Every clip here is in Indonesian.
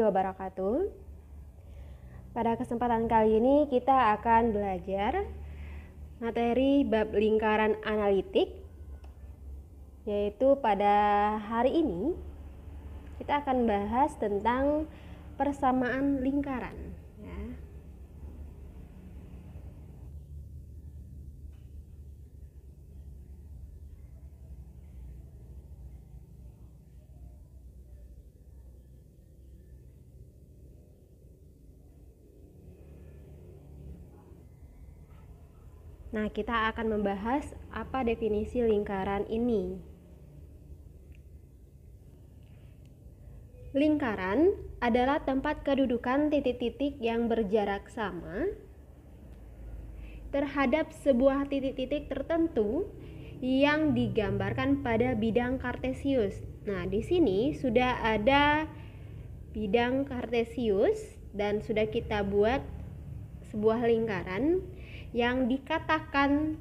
warahmatullahi wabarakatuh. Pada kesempatan kali ini kita akan belajar materi bab lingkaran analitik, yaitu pada hari ini kita akan bahas tentang persamaan lingkaran. Nah, kita akan membahas apa definisi lingkaran ini. Lingkaran adalah tempat kedudukan titik-titik yang berjarak sama terhadap sebuah titik-titik tertentu yang digambarkan pada bidang kartesius. Nah, di sini sudah ada bidang kartesius dan sudah kita buat sebuah lingkaran yang dikatakan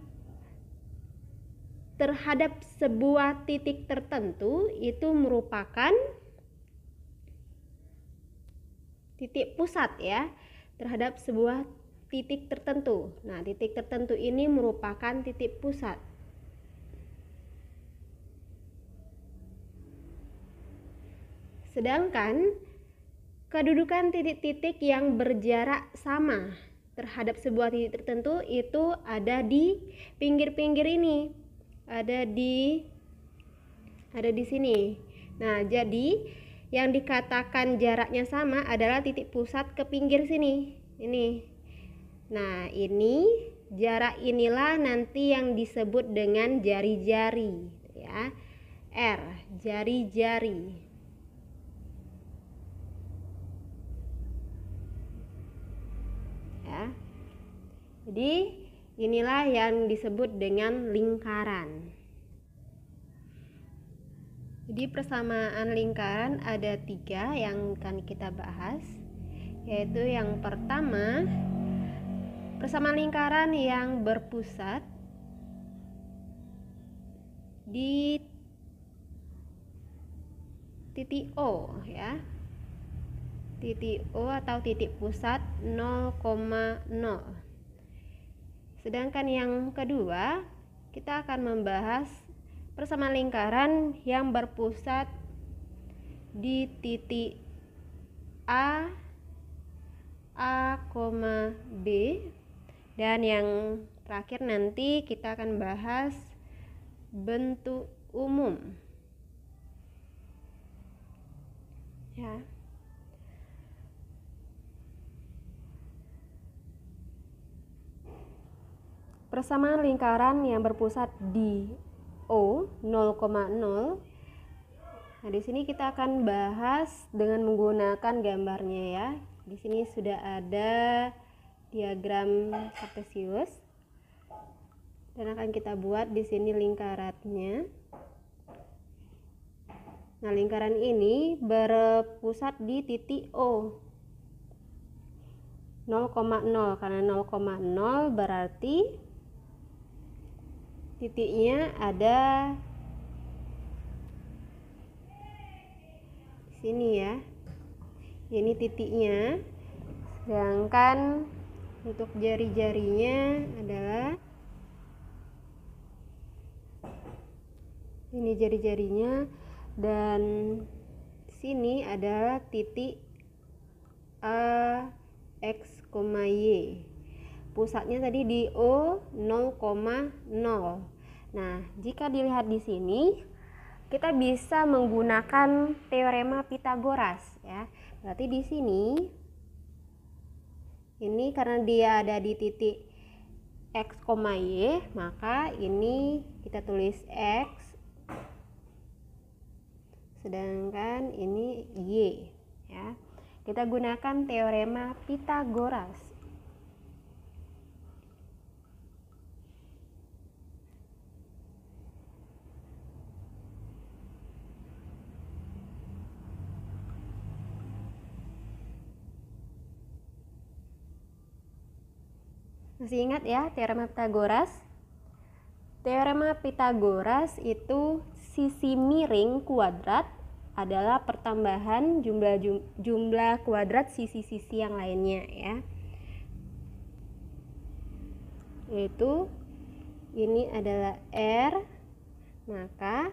terhadap sebuah titik tertentu itu merupakan titik pusat ya, terhadap sebuah titik tertentu. Nah, titik tertentu ini merupakan titik pusat. Sedangkan kedudukan titik-titik yang berjarak sama terhadap sebuah titik tertentu itu ada di pinggir-pinggir ini, ada di sini. Nah, jadi yang dikatakan jaraknya sama adalah titik pusat ke pinggir sini, ini. Nah, ini jarak inilah nanti yang disebut dengan jari-jari, ya. R, jari-jari. Jadi inilah yang disebut dengan lingkaran. Jadi persamaan lingkaran ada 3 yang akan kita bahas, yaitu yang pertama persamaan lingkaran yang berpusat di titik O ya. Titik O atau titik pusat 0,0. Sedangkan yang kedua, kita akan membahas persamaan lingkaran yang berpusat di titik A, B, dan yang terakhir nanti kita akan bahas bentuk umum. Ya. Persamaan lingkaran yang berpusat di O 0,0. Nah, di sini kita akan bahas dengan menggunakan gambarnya ya. Di sini sudah ada diagram kartesius. Dan akan kita buat di sini lingkarannya. Nah, lingkaran ini berpusat di titik O 0,0, karena 0,0 berarti titiknya ada di sini ya. Ini titiknya. Sedangkan untuk jari-jarinya adalah ini jari-jarinya, dan sini adalah titik A, X, Y. Pusatnya tadi di O 0,0. Nah, jika dilihat di sini, kita bisa menggunakan teorema Pythagoras ya. Berarti di sini ini karena dia ada di titik X, Y, maka ini kita tulis X, sedangkan ini Y ya. Kita gunakan teorema Pythagoras. Masih ingat ya teorema Pythagoras? Teorema Pythagoras itu sisi miring kuadrat adalah pertambahan jumlah kuadrat sisi-sisi yang lainnya ya. Yaitu ini adalah R, maka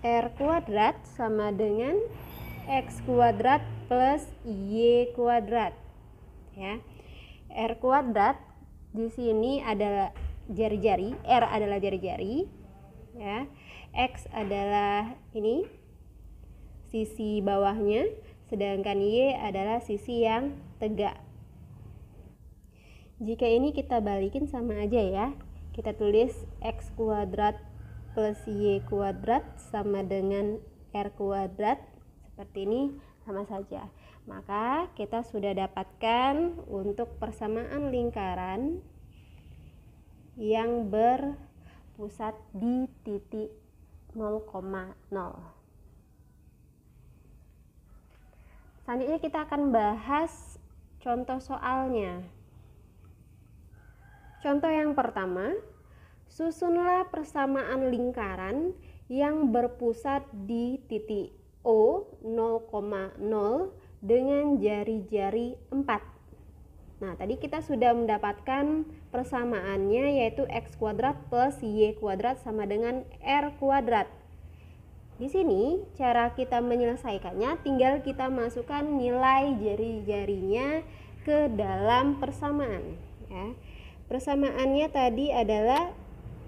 R kuadrat sama dengan X kuadrat plus Y kuadrat ya. R kuadrat di sini adalah jari-jari, R adalah jari-jari ya. X adalah ini sisi bawahnya, sedangkan Y adalah sisi yang tegak. Jika ini kita balikin sama aja ya. Kita tulis X kuadrat plus Y kuadrat sama dengan R kuadrat. Seperti ini sama saja. Maka kita sudah dapatkan untuk persamaan lingkaran yang berpusat di titik 0,0. Selanjutnya kita akan bahas contoh soalnya. Contoh yang pertama, susunlah persamaan lingkaran yang berpusat di titik O 0,0 dengan jari-jari 4. Nah, tadi kita sudah mendapatkan persamaannya, yaitu X kuadrat plus Y kuadrat sama dengan R kuadrat. Di sini cara kita menyelesaikannya tinggal kita masukkan nilai jari-jarinya ke dalam persamaan ya. Persamaannya tadi adalah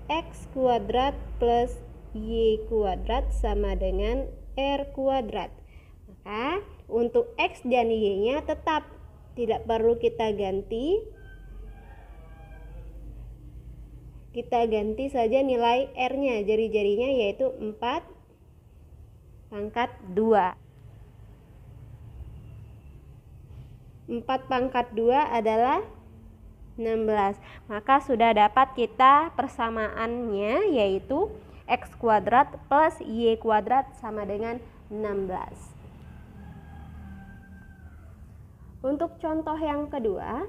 X kuadrat plus Y kuadrat sama dengan R kuadrat. Maka untuk X dan Y-nya tetap tidak perlu kita ganti. Kita ganti saja nilai R-nya, jari-jarinya yaitu 4 pangkat 2. 4 pangkat 2 adalah 16. Maka sudah dapat kita persamaannya, yaitu X kuadrat plus Y kuadrat sama dengan 16. Untuk contoh yang kedua,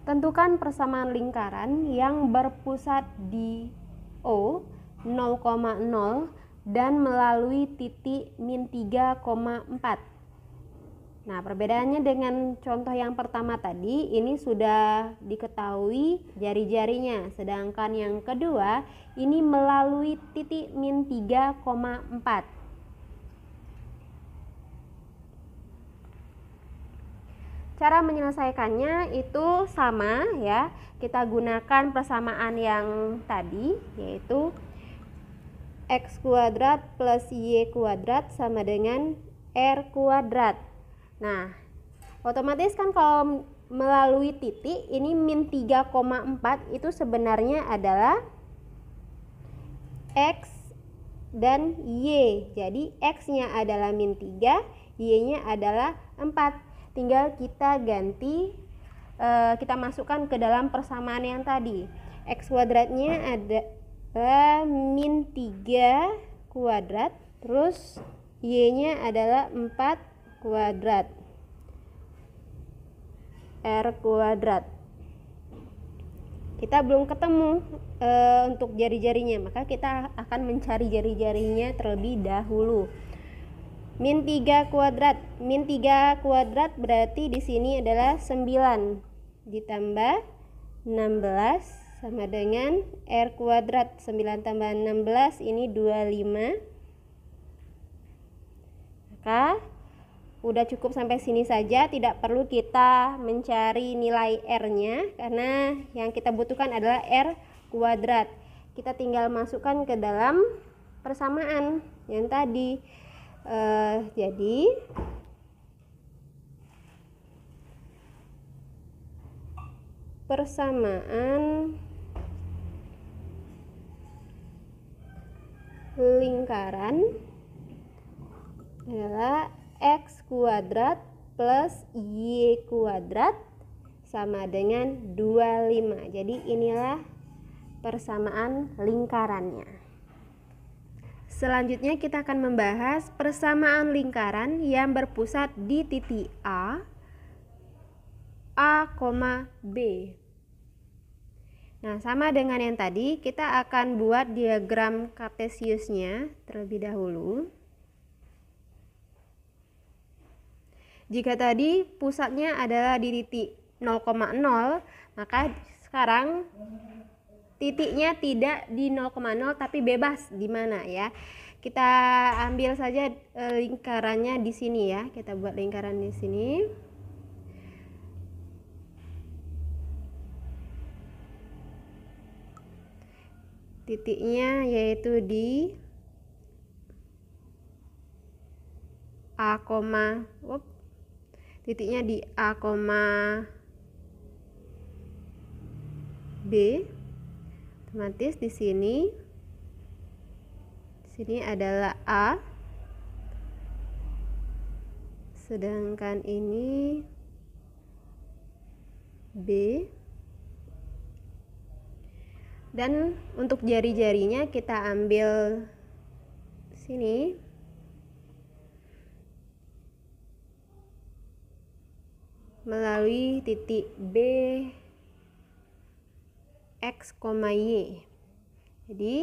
tentukan persamaan lingkaran yang berpusat di O 0,0 dan melalui titik min 3,4. Nah, perbedaannya dengan contoh yang pertama tadi, ini sudah diketahui jari-jarinya, sedangkan yang kedua ini melalui titik min 3,4. Cara menyelesaikannya itu sama ya. Kita gunakan persamaan yang tadi, yaitu X kuadrat plus Y kuadrat sama dengan R kuadrat. Nah, otomatis kan kalau melalui titik ini min 3,4 itu sebenarnya adalah X dan Y. Jadi X-nya adalah min 3, Y-nya adalah 4. Tinggal kita ganti, kita masukkan ke dalam persamaan yang tadi. X kuadratnya ada min 3 kuadrat, terus Y-nya adalah 4 kuadrat, R kuadrat. Kita belum ketemu untuk jari-jarinya, maka kita akan mencari jari-jarinya terlebih dahulu. Min 3 kuadrat, min 3 kuadrat berarti di sini adalah 9 ditambah 16 sama dengan R kuadrat. 9 tambah 16 ini 25. Maka udah cukup sampai sini saja, tidak perlu kita mencari nilai R-nya karena yang kita butuhkan adalah R kuadrat. Kita tinggal masukkan ke dalam persamaan yang tadi. Jadi persamaan lingkaran adalah X kuadrat plus Y kuadrat sama dengan 25. Jadi inilah persamaan lingkarannya. Selanjutnya kita akan membahas persamaan lingkaran yang berpusat di titik A, B. Nah, sama dengan yang tadi, kita akan buat diagram kartesiusnya terlebih dahulu. Jika tadi pusatnya adalah di titik 0,0, maka sekarang titiknya tidak di 0,0 tapi bebas di mana ya. Kita ambil saja lingkarannya di sini ya. Kita buat lingkaran di sini. Titiknya yaitu di A, titiknya di A, B. Otomatis di sini adalah A, sedangkan ini B. Dan untuk jari-jarinya kita ambil sini. Melalui titik B, X, Y. Jadi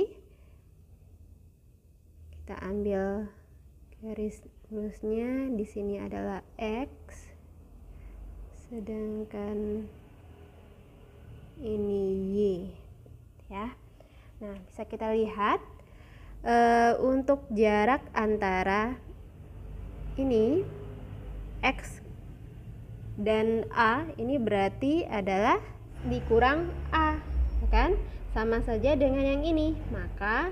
kita ambil garis lurusnya, di sini adalah X, sedangkan ini Y ya. Nah, bisa kita lihat untuk jarak antara ini X dan A ini berarti adalah dikurang A, kan? Sama saja dengan yang ini. Maka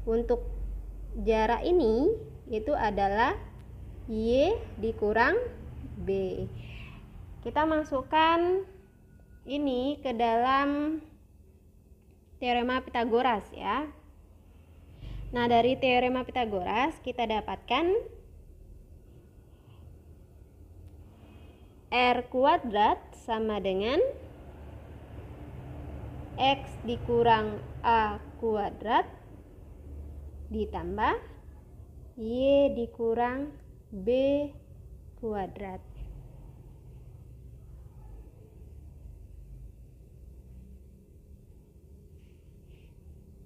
untuk jarak ini itu adalah Y dikurang B. Kita masukkan ini ke dalam teorema Pythagoras ya. Nah, dari teorema Pythagoras kita dapatkan R kuadrat sama dengan X dikurang A kuadrat ditambah Y dikurang B kuadrat.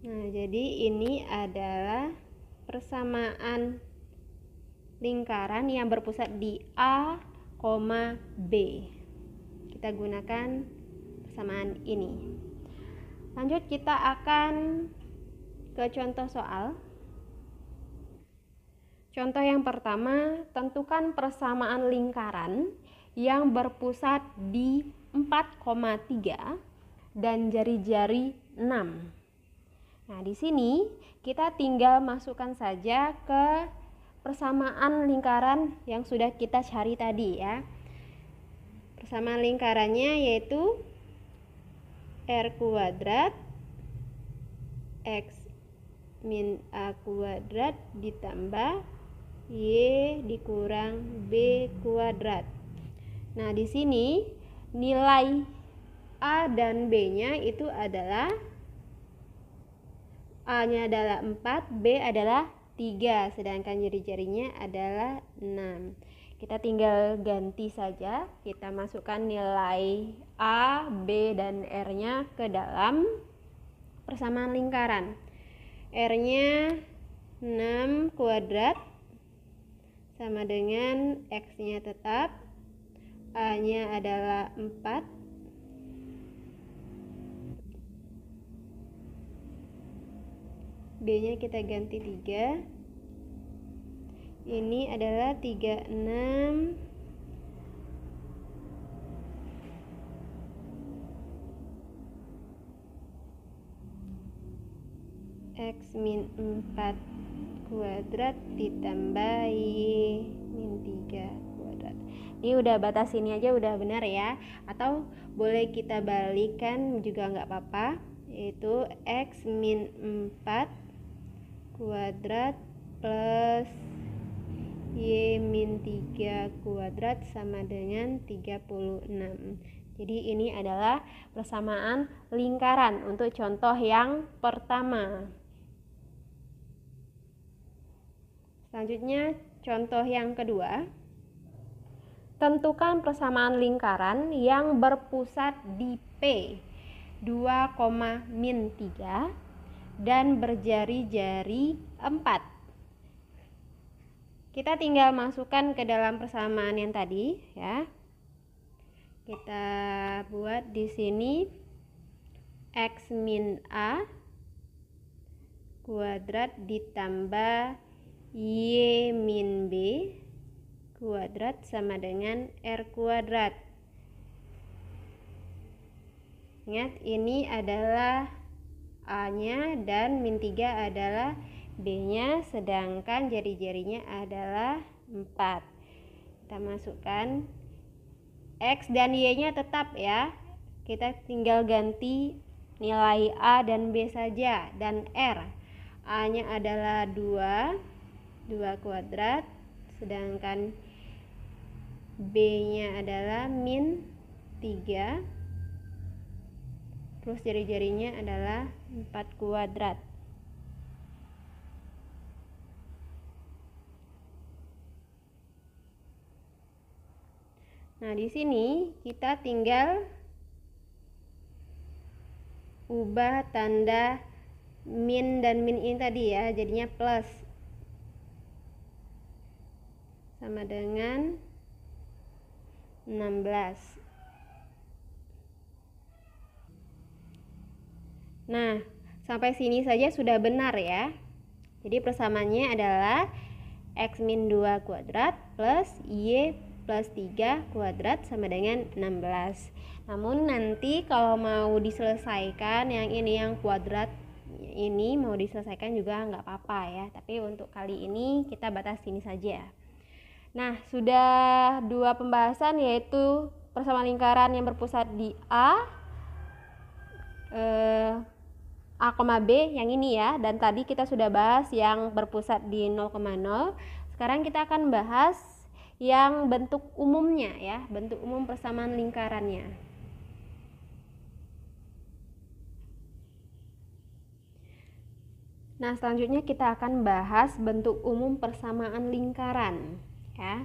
Nah, jadi ini adalah persamaan lingkaran yang berpusat di A, B. Kita gunakan persamaan ini. Lanjut, kita akan ke contoh soal. Contoh yang pertama, tentukan persamaan lingkaran yang berpusat di 4,3 dan jari-jari 6. Nah, di sini kita tinggal masukkan saja ke persamaan lingkaran yang sudah kita cari tadi ya. Persamaan lingkarannya yaitu R kuadrat X min A kuadrat ditambah Y dikurang B kuadrat. Nah, di sini nilai A dan B-nya itu adalah A-nya adalah 4, B adalah 3, sedangkan jari-jarinya adalah 6. Kita tinggal ganti saja, kita masukkan nilai A, B, dan R-nya ke dalam persamaan lingkaran. R-nya 6 kuadrat sama dengan X-nya tetap, A-nya adalah 4, B-nya kita ganti 3. Ini adalah 36 X min 4 kuadrat ditambah Y min 3 kuadrat. Ini udah batas ini aja udah benar ya. Atau boleh kita balikan juga nggak apa-apa, yaitu X min 4 kuadrat plus Y min 3 kuadrat sama dengan 36. Jadi ini adalah persamaan lingkaran untuk contoh yang pertama. Selanjutnya contoh yang kedua. Tentukan persamaan lingkaran yang berpusat di P 2,-3 dan berjari-jari 4. Kita tinggal masukkan ke dalam persamaan yang tadi ya. Kita buat di sini X min A kuadrat ditambah Y min B kuadrat sama dengan R kuadrat. Ingat, ini adalah A-nya dan min 3 adalah B-nya, sedangkan jari-jarinya adalah 4. Kita masukkan X dan Y-nya tetap ya. Kita tinggal ganti nilai A dan B saja, dan R. A-nya adalah 2 kuadrat, sedangkan B-nya adalah min 3. Terus jari-jarinya adalah 4 kuadrat. Nah, di sini kita tinggal ubah tanda min dan min ini tadi ya, jadinya plus. Sama dengan 16. Nah, sampai sini saja sudah benar ya. Jadi persamaannya adalah X min 2 kuadrat plus Y plus 3 kuadrat sama dengan 16. Namun nanti kalau mau diselesaikan yang ini, yang kuadrat ini mau diselesaikan juga nggak apa-apa ya. Tapi untuk kali ini kita batas sini saja. Nah, sudah 2 pembahasan, yaitu persamaan lingkaran yang berpusat di A, B yang ini ya, dan tadi kita sudah bahas yang berpusat di 0,0. Sekarang kita akan bahas yang bentuk umumnya ya, bentuk umum persamaan lingkarannya. Nah, selanjutnya kita akan bahas bentuk umum persamaan lingkaran ya.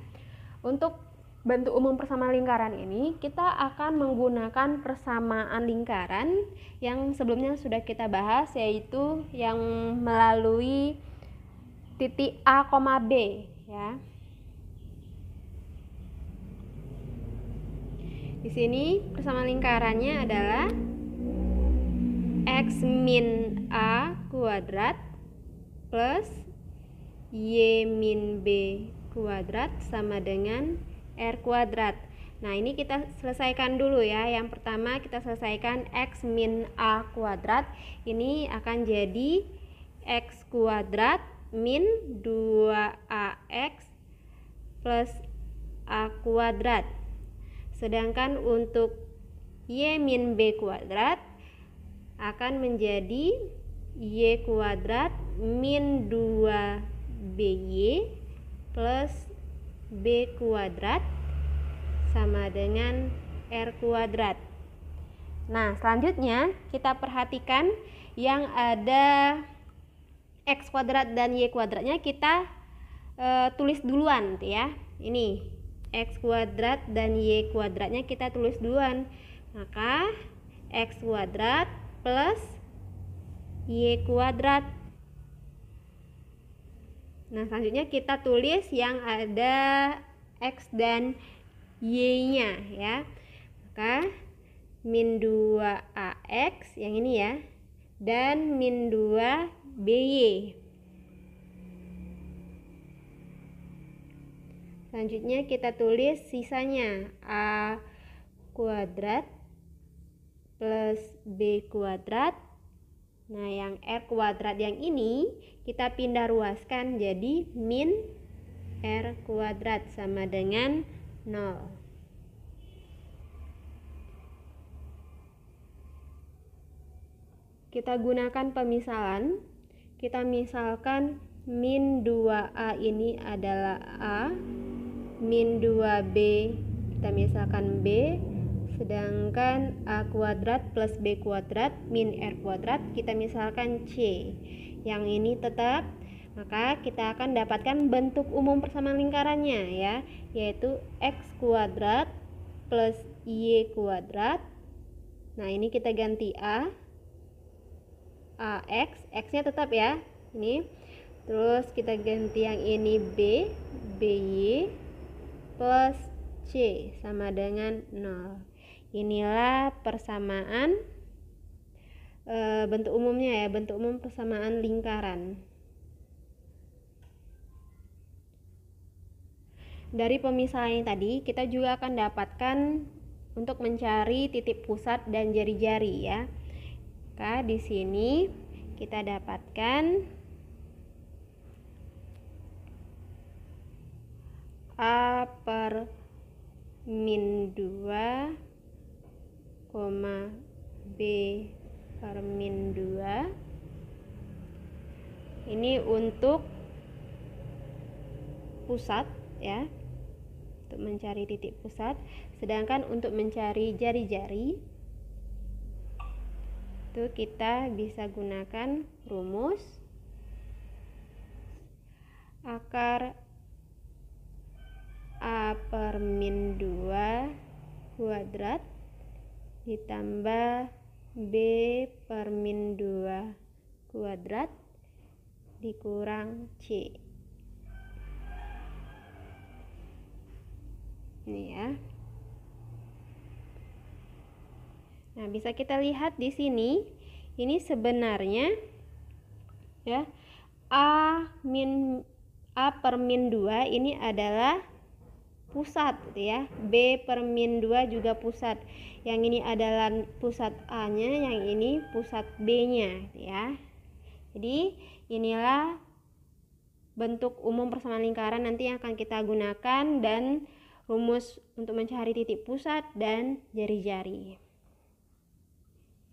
Untuk bentuk umum persamaan lingkaran ini kita akan menggunakan persamaan lingkaran yang sebelumnya sudah kita bahas, yaitu yang melalui titik A, B ya. Di sini persamaan lingkarannya adalah X min A kuadrat plus Y min B kuadrat sama dengan R kuadrat. Nah, ini kita selesaikan dulu ya. Yang pertama kita selesaikan X min A kuadrat. Ini akan jadi X kuadrat min 2AX plus A kuadrat. Sedangkan untuk Y min B kuadrat akan menjadi Y kuadrat min 2BY plus B kuadrat sama dengan R kuadrat. Nah, selanjutnya kita perhatikan yang ada X kuadrat dan Y kuadratnya kita tulis duluan ya. Ini X kuadrat dan Y kuadratnya kita tulis duluan. Maka X kuadrat plus Y kuadrat. Nah, selanjutnya kita tulis yang ada X dan Y-nya ya. Maka min 2AX yang ini ya, dan min 2BY. Selanjutnya kita tulis sisanya A kuadrat plus B kuadrat. Nah, yang R kuadrat yang ini kita pindah ruaskan jadi min R kuadrat sama dengan 0. Kita gunakan pemisalan. Kita misalkan min 2A ini adalah A, min 2B kita misalkan B, sedangkan A kuadrat plus B kuadrat min R kuadrat kita misalkan C. Yang ini tetap, maka kita akan dapatkan bentuk umum persamaan lingkarannya ya, yaitu X kuadrat plus Y kuadrat. Nah, ini kita ganti AX, X-nya tetap ya. Ini. Terus kita ganti yang ini BY plus C sama dengan 0. Inilah persamaan bentuk umumnya ya, bentuk umum persamaan lingkaran. Dari pemisahan yang tadi, kita juga akan dapatkan untuk mencari titik pusat dan jari-jari ya. Maka di sini kita dapatkan A per min 2, B per min 2. Ini untuk pusat ya, untuk mencari titik pusat. Sedangkan untuk mencari jari-jari itu kita bisa gunakan rumus akar A per min 2 kuadrat ditambah B per min 2 kuadrat dikurang C. Ini ya. Nah, bisa kita lihat di sini, ini sebenarnya ya A per min 2 ini adalah pusat gitu ya. B per min 2 juga pusat. Yang ini adalah pusat A-nya, yang ini pusat B-nya gitu ya. Jadi inilah bentuk umum persamaan lingkaran nanti yang akan kita gunakan dan rumus untuk mencari titik pusat dan jari-jari.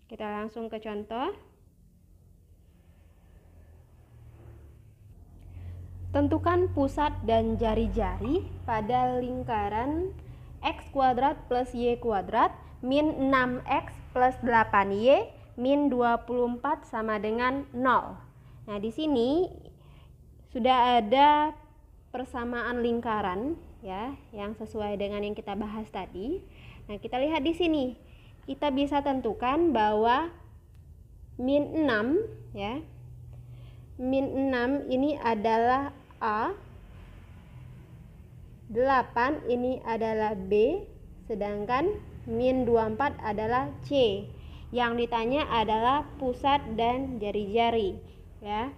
Kita langsung ke contoh. Tentukan pusat dan jari-jari pada lingkaran x kuadrat plus y kuadrat min 6x plus 8y min 24 sama dengan 0. Nah, di sini sudah ada persamaan lingkaran ya, yang sesuai dengan yang kita bahas tadi. Nah, kita lihat di sini. Kita bisa tentukan bahwa min 6 ya. Min 6 ini adalah A, 8 ini adalah B, sedangkan min 24 adalah C. Yang ditanya adalah pusat dan jari-jari ya.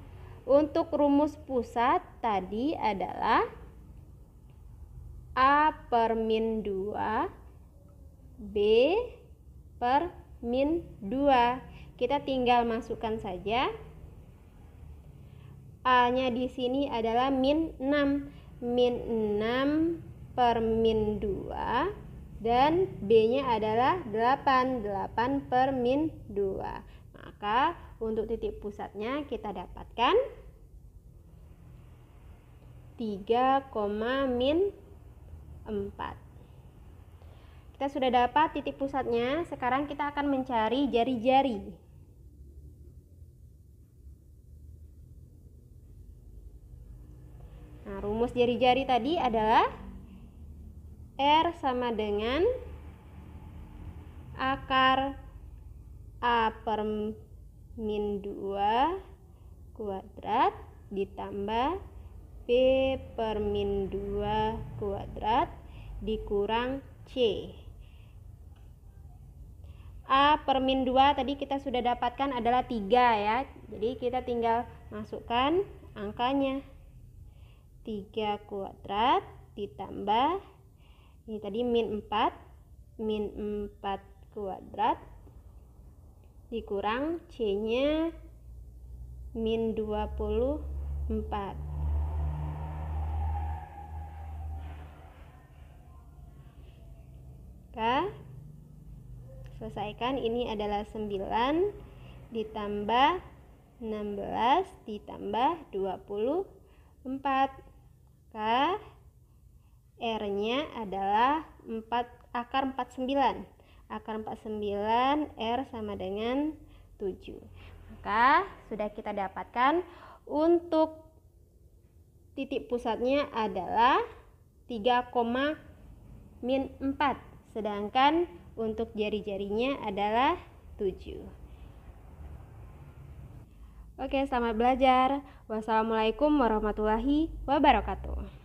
Untuk rumus pusat tadi adalah A per min 2 B per min 2. Kita tinggal masukkan saja. A-nya di sini adalah min 6. Min 6 per min 2 dan B-nya adalah 8. 8 per min 2. Maka untuk titik pusatnya kita dapatkan 3, min 4. Kita sudah dapat titik pusatnya. Sekarang kita akan mencari jari-jari. Nah, rumus jari-jari tadi adalah R sama dengan akar A per min 2 kuadrat ditambah B per min 2 kuadrat dikurang C. A per min 2 tadi kita sudah dapatkan adalah 3 ya. Jadi kita tinggal masukkan angkanya. 3 kuadrat ditambah ini tadi min 4 kuadrat dikurang C-nya min 24. Selesaikan, ini adalah 9 ditambah 16 ditambah 24. R-nya adalah akar 49. Akar 49 R sama dengan 7. Maka sudah kita dapatkan untuk titik pusatnya adalah 3, min 4. Sedangkan Untuk jari-jarinya adalah 7. Oke, selamat belajar. Wassalamualaikum warahmatullahi wabarakatuh.